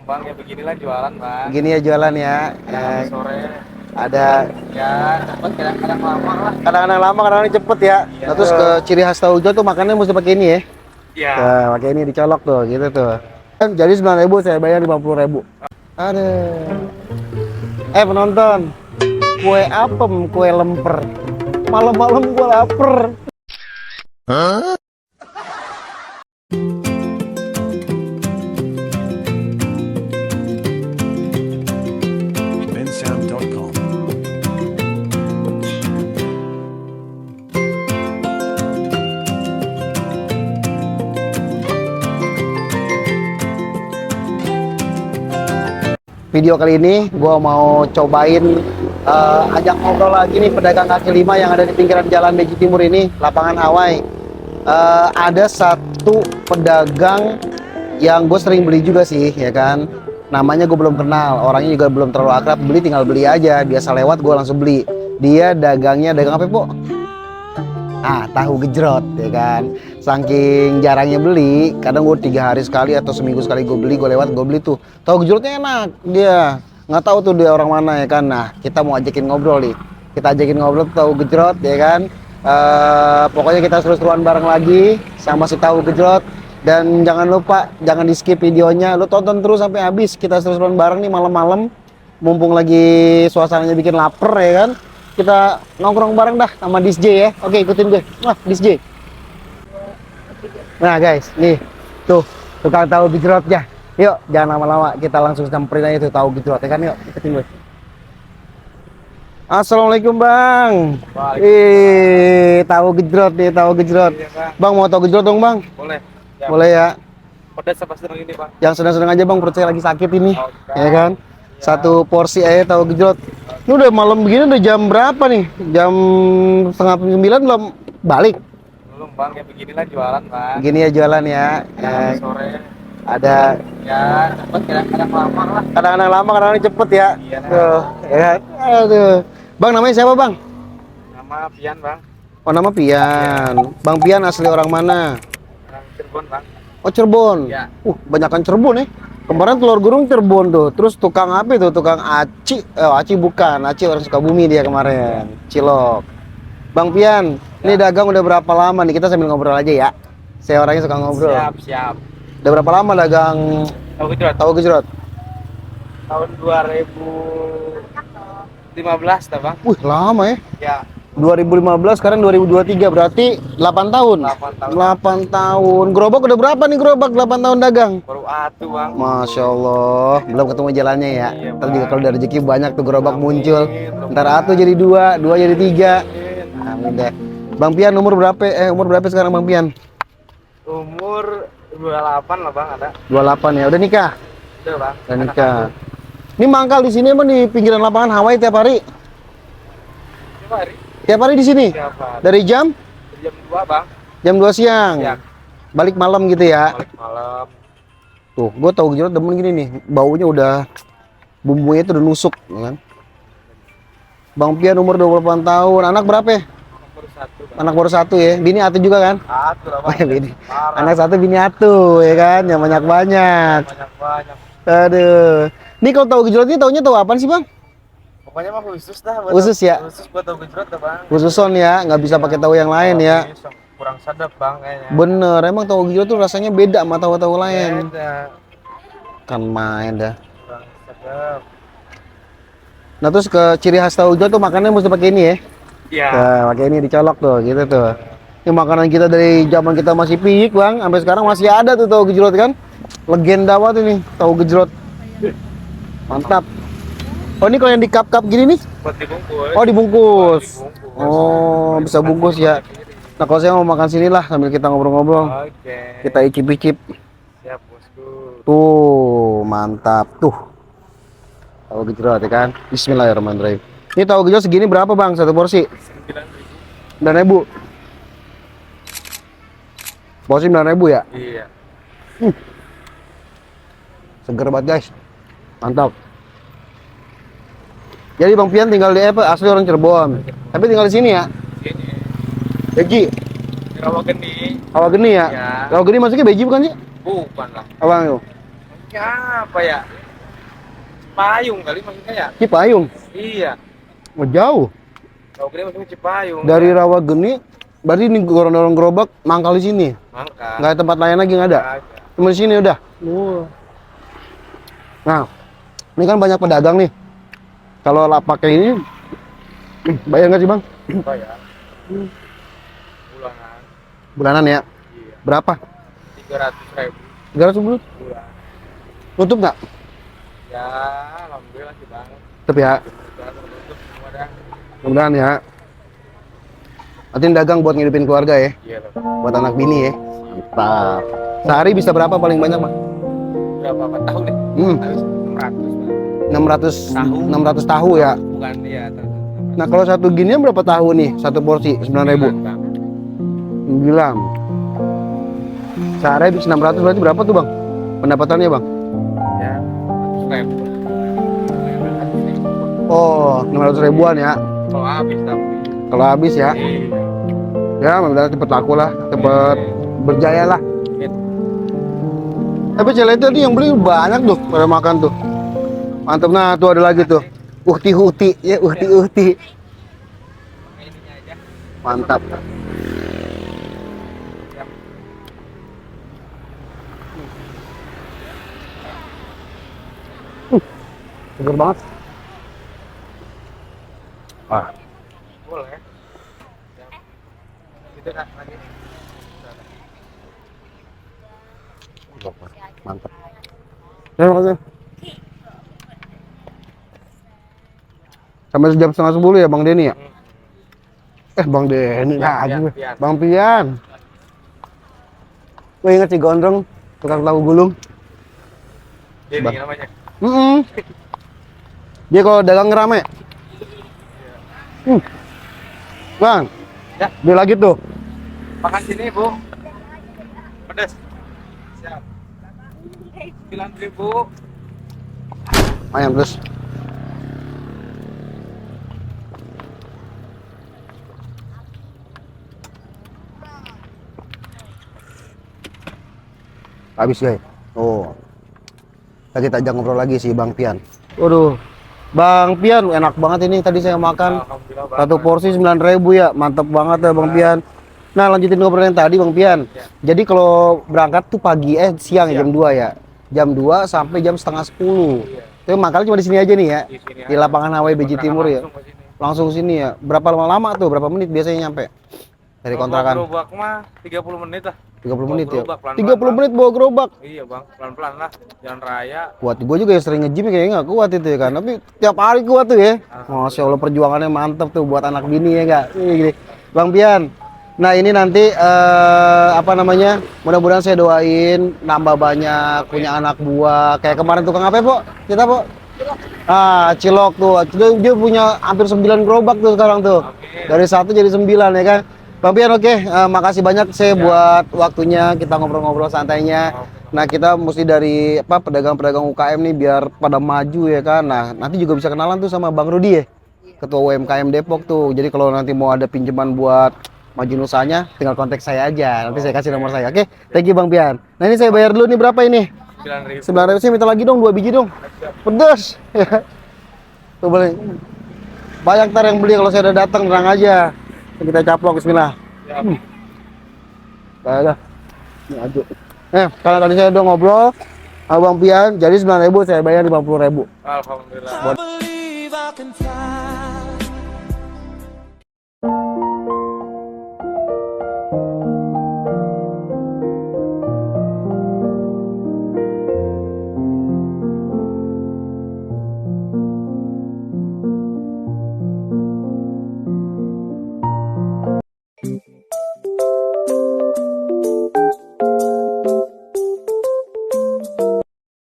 Bang, ya beginilah jualan Bang. Begini ya jualan ya. Sore Ada ya cepet, kadang-kadang lama lah. kadang-kadang lama, kadang-kadang cepet ya. Iya Nah, terus ke tuh. ciri khas tahu gejrot tuh makannya mesti pakai ini ya. Ya. Nah, pakai ini dicolok tuh, gitu tuh. Kan jadi 9.000 saya bayar 50.000. Aduh. Penonton, kue apem, kue lemper. Malam-malam gua lapar. bensound.com. Video kali ini gua mau cobain ajak ngobrol lagi nih pedagang kaki lima yang ada di pinggiran Jalan Beji Timur ini, lapangan Hawaii. Ada satu pedagang yang gue sering beli juga sih, ya kan. Namanya gue belum kenal, orangnya juga belum terlalu akrab. Beli tinggal beli aja, biasa lewat gue langsung beli. Dia dagangnya dagang apa, Po? Tahu gejrot, ya kan. Saking jarangnya beli, kadang gue 3 hari sekali atau seminggu sekali gue beli, gue lewat gue beli tuh. Tahu gejrotnya enak, dia nggak tahu tuh dia orang mana, ya kan. Nah, kita mau ajakin ngobrol nih. Kita ajakin ngobrol tahu gejrot, ya kan. Pokoknya kita seru-seruan bareng lagi sama si tahu gejrot. Dan jangan lupa, jangan di skip videonya, lu tonton terus sampai habis. Kita seru-seruan bareng nih malam-malam, mumpung lagi suasananya bikin lapar, ya kan. Kita nongkrong bareng dah sama Dis J ya. Oke, ikutin gue. Wah, Dis J. Nah guys, nih tuh tukang tahu gejrotnya. Yuk, jangan lama-lama, kita langsung samperin aja tuh tahu gejrot, ya kan. Yuk, ikutin gue. Assalamualaikum Bang. Tahu gejrot nih, tahu gejrot. Iya, Bang. Bang, mau tahu gejrot dong Bang? Boleh. Ya, Boleh ya. pedas apa sedang ini Bang? Yang sedang-sedang aja Bang, perut saya lagi sakit ini. Oke. Ya kan? Satu porsi aja tahu gejrot. Ini udah malam begini, udah jam berapa nih? Jam setengah 9 belum balik. Belum Bang, ya beginilah jualan Bang. Begini ya jualan ya. Sore Ada ya cepet, kadang-kadang lama lah. kadang-kadang lama, kadang-kadang cepet ya. Iya. Tuh, ya kan? Aduh. Bang, namanya siapa Bang? Nama Pian Bang. Oh, nama Pian. Bang Pian asli orang mana? Orang Cirebon Bang. Oh, Cirebon. Ya. Banyakan Cirebon ya. Kemarin telur gulung Cirebon tuh. Terus tukang apa itu? Tukang aci. Aci bukan. Aci orang Sukabumi dia kemarin. Cilok. Bang Pian, ini dagang udah berapa lama nih? Kita sambil ngobrol aja ya. Saya orangnya suka ngobrol. Siap. Udah berapa lama dagang Tahu gejrot tahu gejrot? tahun 2015 dah Bang. Lama ya. Ya, 2015, sekarang 2023, berarti 8 tahun. 8 tahun. 8 tahun. Gerobak udah berapa nih gerobak 8 tahun dagang? Baru atuh Bang. Masya Allah, belum ketemu jalannya ya. Iya, Ntar juga Bang. kalau ada rezeki banyak tuh gerobak Amin. muncul. Ntar Mudah-mudahan. atu jadi dua jadi 3. Amin deh. Bang Pian umur berapa sekarang Bang Pian? Umur 28 lah Bang, ada. 28 ya. Udah nikah? Udah Bang. Udah nikah. Ini mangkal di sini emang di pinggiran lapangan Hawaii tiap hari? Tiap hari. Tiap hari di sini? Tiap hari. Dari jam? Jam 2 Bang. Jam 2 siang. Ya. Balik malam gitu ya. Balik malam. Tuh, gue tahu gejrot demen gini nih. Baunya udah, bumbunya itu udah nusuk, ya kan? Bang Pian umur 28 tahun. Anak berapa ya? Nomor 1 Bang. Anak baru 1 ya. Bini atu juga kan? Atuh lah Oh Bang. ya, bini. Parah. Anak 1 bini atu, ya kan? Yang banyak-banyak. Banyak. Aduh. Ini kalau tahu gejrot ini taunya tahu apaan sih Bang? Pokoknya mah khusus dah. Khusus ya? Khusus buat tahu gejrot dah Bang. Khususon ya, nggak bisa pakai tahu yang lain ya. Kurang sedap Bang kayaknya. Bener, emang tahu gejrot tuh rasanya beda sama tahu-tahu lain. Beda. Kan main dah. Kurang sedap. Nah, terus ke ciri khas tahu gejrot tuh makannya mesti pakai ini ya. Iya. Nah, pakai ini dicolok tuh, gitu tuh. Ini makanan kita dari zaman kita masih piyik Bang, sampai sekarang masih ada tuh tahu gejrot kan. Legenda banget ini tahu gejrot. Mantap. Oh, ini kalau yang di cup-cup gini nih? Buat dibungkus. Oh, dibungkus. Dibungkus. Oh, bisa bungkus ya. Nah, kalau saya mau makan sini lah sambil kita ngobrol-ngobrol. Oke. Kita icip-icip. Siap bosku. Tuh, mantap tuh. Tahu gejrot ya kan. Bismillahirrahmanirrahim. Ini tahu gejrot segini berapa Bang satu porsi? 9.000. 9.000. Porsi 9.000 ya? Iya. Seger banget guys. Mantap. Jadi Bang Pian tinggal di asli orang Cirebon. Tapi tinggal di sini ya. Sini. Beji. Rawa geni. Awal geni ya? Ya. Awal geni maksudnya beji bukan sih? Bukan lah. Abang itu. masuknya apa ya? Cipayung kali maksudnya ya? Cipayung. Iya. Oh, jauh. Tahu gede masuknya Cipayung. Dari ya. Rawageni, berarti ini gorong-gorong gerobak mangkal di sini. Mangka. Nggak ada tempat lain lagi nggak ada. Nggak ada. Cuma di sini udah. Oh. Nah, ini kan banyak pedagang nih. Kalau lapak kayak ini, bayar nggak sih bang? Bayar. Bulanan. Bulanan ya? Iya. Berapa? 300.000 300 bulan? bulan. Nutup nggak? Ya, alhamdulillah sih bang. Tutup ya. Udah tertutup semua dah. Mudah-mudahan ya. Nanti dagang buat ngidupin keluarga ya. Iya loh. Buat anak bini ya. Mantap. Sehari bisa berapa paling banyak bang? Berapa tahun nih? Hmm. Habis 600 bang. 600 Tahu. 600 tahu ya. Bukan ya. Nah kalau satu ginian berapa tahu nih? Satu porsi 9.000. 9. Sehari habis 600 berarti berapa tuh bang? Pendapatannya bang? Ya, 100.000. Oh 600 ribuan ya. Kalau habis tapi. Kalau habis ya. Ya mudah-mudahan cepet laku lah. Cepet berjaya lah. Tapi cele tadi yang beli banyak tuh pada makan tuh. Mantap. Nah tuh ada lagi tuh. Uhti ya uhti. Mantap. Seger banget. Ah, Boleh. Ya. Itu Kak, lagi. mantap. Terima kasih. Sampai jam setengah 10 ya Bang Denny ya? Bang Denny lagi. Pian. Bang Pian. Gue inget si Gondrong, tukang tahu gulung. Jadi Bang. namanya. Dia kalau dagang rame. Bang, Ya. dia lagi tuh. Makan sini, Bu. Pedas. Siap. 9.000. Ayam terus. Habis guys. Oh. Kita ajak ngobrol lagi sih Bang Pian. Waduh. Bang Pian enak banget ini tadi saya makan. Alhamdulillah, Bang. Satu porsi 9.000 ya. Mantap banget ya Bang Pian. Nah, lanjutin ngobrol yang tadi Bang Pian. Ya. Jadi kalau berangkat tuh pagi siang ya, jam 2 ya. Jam 2 sampai jam setengah 10. Iya. Tapi makannya cuma di sini aja nih ya. Di sini Di aja. lapangan Hawaii BJ Timur ya. Langsung ke sini. Langsung sini ya. Berapa lama tuh? Berapa menit biasanya nyampe? Dari Kalau kontrakan. bawa gerobak mah 30 menit lah. 30 menit ya. Gerobak, pelan-pelan, 30 Bang. menit bawa gerobak. Iya, Bang. Pelan-pelan lah. Jalan raya. Kuat, gue juga yang sering nge-gym kayaknya nggak kuat itu ya kan, tapi tiap hari kuat tuh ya. Masya Allah perjuangannya mantep tuh buat anak bini ya nggak. Ini gini. Bang Pian, nah ini nanti apa namanya, mudah-mudahan saya doain nambah banyak, punya anak buah kayak kemarin tukang apa po? Kita po? Cilok tuh, dia punya hampir 9 gerobak tuh sekarang tuh. Dari 1 jadi 9 ya kan. Bang Pian oke, makasih banyak saya buat waktunya, kita ngobrol-ngobrol santainya. Nah kita mesti dari pedagang-pedagang UKM nih biar pada maju ya kan. Nah nanti juga bisa kenalan tuh sama Bang Rudi ya, Ketua UMKM Depok tuh. Jadi kalau nanti mau ada pinjaman buat maju usahanya, tinggal kontak saya aja. Nanti saya kasih nomor saya. Oke, thank you Bang Pian. Nah ini saya bayar dulu nih berapa ini? 9.000. 9.000 sih, minta lagi dong 2 biji dong. Pedas. Tuh boleh. Banyak ntar yang beli kalau saya udah datang, tenang aja. Kita caplok, bismillah. Dah. Ini aja. Karena tadi saya udah ngobrol sama Bang Pian, jadi 9.000 saya bayar 50.000. Alhamdulillah.